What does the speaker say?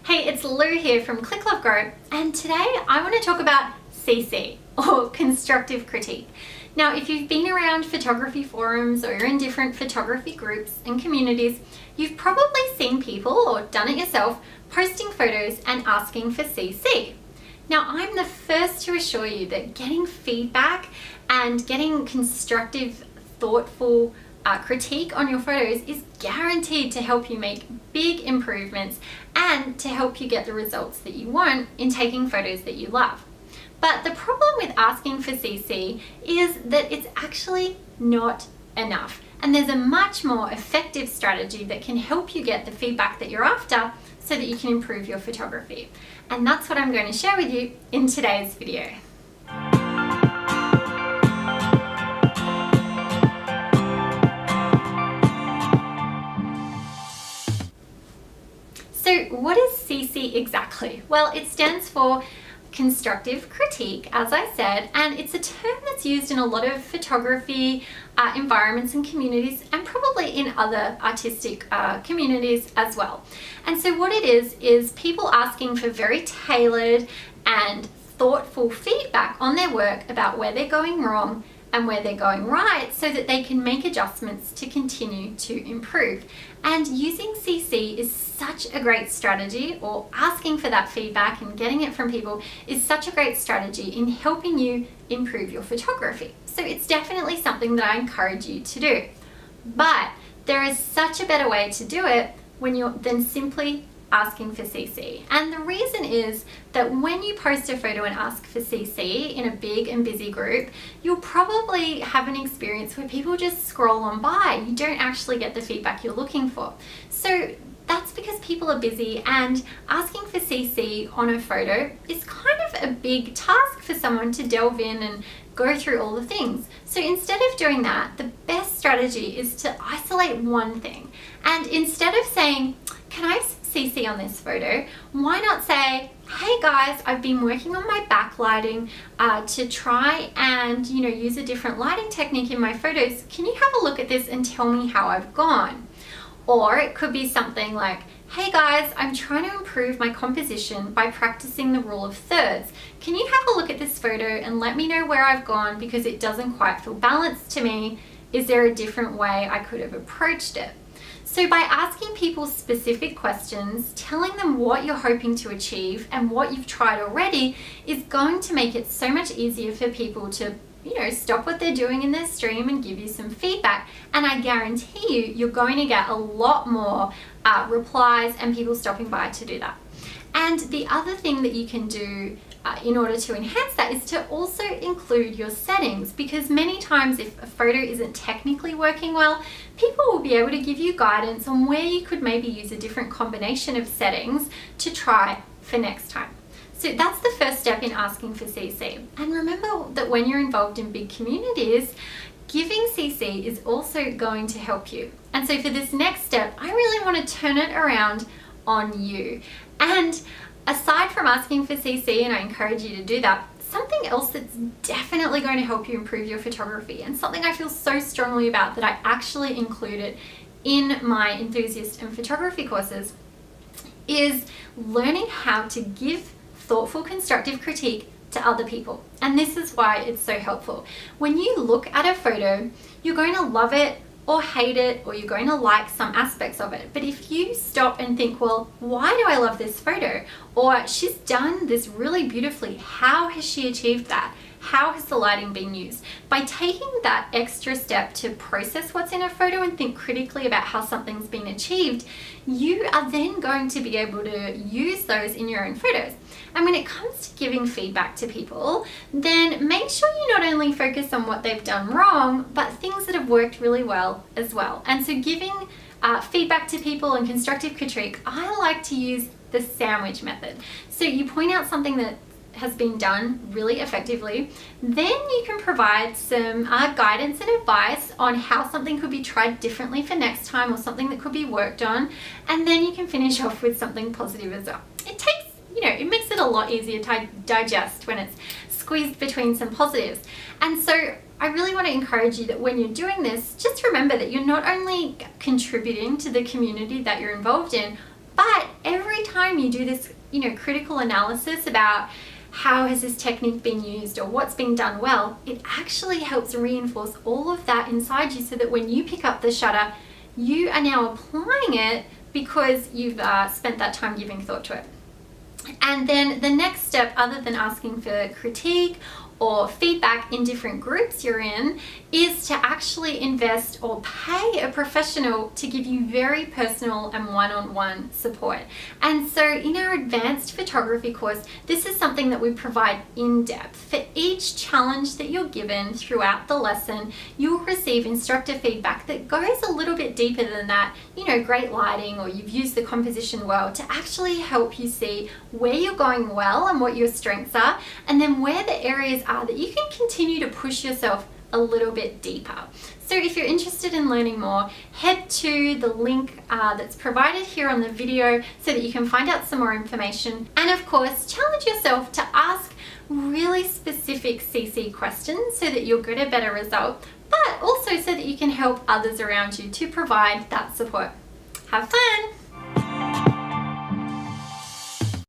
Hey, it's Lou here from Click Love Grow, and today I want to talk about CC, or constructive critique. Now, if you've been around photography forums or you're in different photography groups and communities, you've probably seen people, or done it yourself, posting photos and asking for CC. Now, I'm the first to assure you that getting feedback and getting constructive, thoughtful critique on your photos is guaranteed to help you make big improvements and to help you get the results that you want in taking photos that you love. But the problem with asking for CC is that it's actually not enough. And there's a much more effective strategy that can help you get the feedback that you're after so that you can improve your photography. And that's what I'm going to share with you in today's video. So what is CC exactly? Well, it stands for constructive critique, as I said, and it's a term that's used in a lot of photography environments and communities, and probably in other artistic communities as well. And so what it is people asking for very tailored and thoughtful feedback on their work about where they're going wrong and where they're going right, so that they can make adjustments to continue to improve. And using CC is such a great strategy, or asking for that feedback and getting it from people is such a great strategy in helping you improve your photography. So it's definitely something that I encourage you to do. But there is such a better way to do it than simply asking for CC. And the reason is that when you post a photo and ask for CC in a big and busy group, you'll probably have an experience where people just scroll on by. You don't actually get the feedback you're looking for. So that's because people are busy, and asking for CC on a photo is kind of a big task for someone to delve in and go through all the things. So instead of doing that, the best strategy is to isolate one thing. And instead of saying, "Can I CC on this photo?" why not say, "Hey guys, I've been working on my backlighting to try and use a different lighting technique in my photos. Can you have a look at this and tell me how I've gone?" Or it could be something like, "Hey guys, I'm trying to improve my composition by practicing the rule of thirds. Can you have a look at this photo and let me know where I've gone because it doesn't quite feel balanced to me? Is there a different way I could have approached it?" So by asking people specific questions, telling them what you're hoping to achieve and what you've tried already is going to make it so much easier for people to stop what they're doing in their stream and give you some feedback. And I guarantee you're going to get a lot more replies and people stopping by to do that. And the other thing that you can do in order to enhance that is to also include your settings, because many times if a photo isn't technically working well, people will be able to give you guidance on where you could maybe use a different combination of settings to try for next time. So that's the first step in asking for CC. And remember that when you're involved in big communities, giving CC is also going to help you. And so for this next step, I really want to turn it around on you. And aside from asking for CC, and I encourage you to do that, something else that's definitely going to help you improve your photography, and something I feel so strongly about that I actually included in my enthusiast and photography courses, is learning how to give thoughtful, constructive critique to other people. And this is why it's so helpful. When you look at a photo, you're going to love it or hate it, or you're going to like some aspects of it. But if you stop and think, well, why do I love this photo? Or she's done this really beautifully. How has she achieved that? How has the lighting been used? By taking that extra step to process what's in a photo and think critically about how something's been achieved, you are then going to be able to use those in your own photos. And when it comes to giving feedback to people, then make sure you not only focus on what they've done wrong, but things that have worked really well as well. And so giving feedback to people and constructive critique, I like to use the sandwich method. So you point out something that has been done really effectively, then you can provide some guidance and advice on how something could be tried differently for next time, or something that could be worked on, and then you can finish off with something positive as well. It makes it a lot easier to digest when it's squeezed between some positives. And so I really want to encourage you that when you're doing this, just remember that you're not only contributing to the community that you're involved in, but every time you do this, critical analysis about how has this technique been used or what's been done well, it actually helps reinforce all of that inside you so that when you pick up the shutter, you are now applying it because you've spent that time giving thought to it. And then the next step, other than asking for critique or feedback in different groups you're in, is to actually invest or pay a professional to give you very personal and one-on-one support. And so in our advanced photography course, this is something that we provide in depth. For each challenge that you're given throughout the lesson, you'll receive instructor feedback that goes a little bit deeper than that, great lighting, or you've used the composition well, to actually help you see where you're going well and what your strengths are, and then where the areas are that you can continue to push yourself a little bit deeper. So if you're interested in learning more, head to the link that's provided here on the video so that you can find out some more information. And of course, challenge yourself to ask really specific CC questions so that you'll get a better result, but also so that you can help others around you to provide that support. Have fun!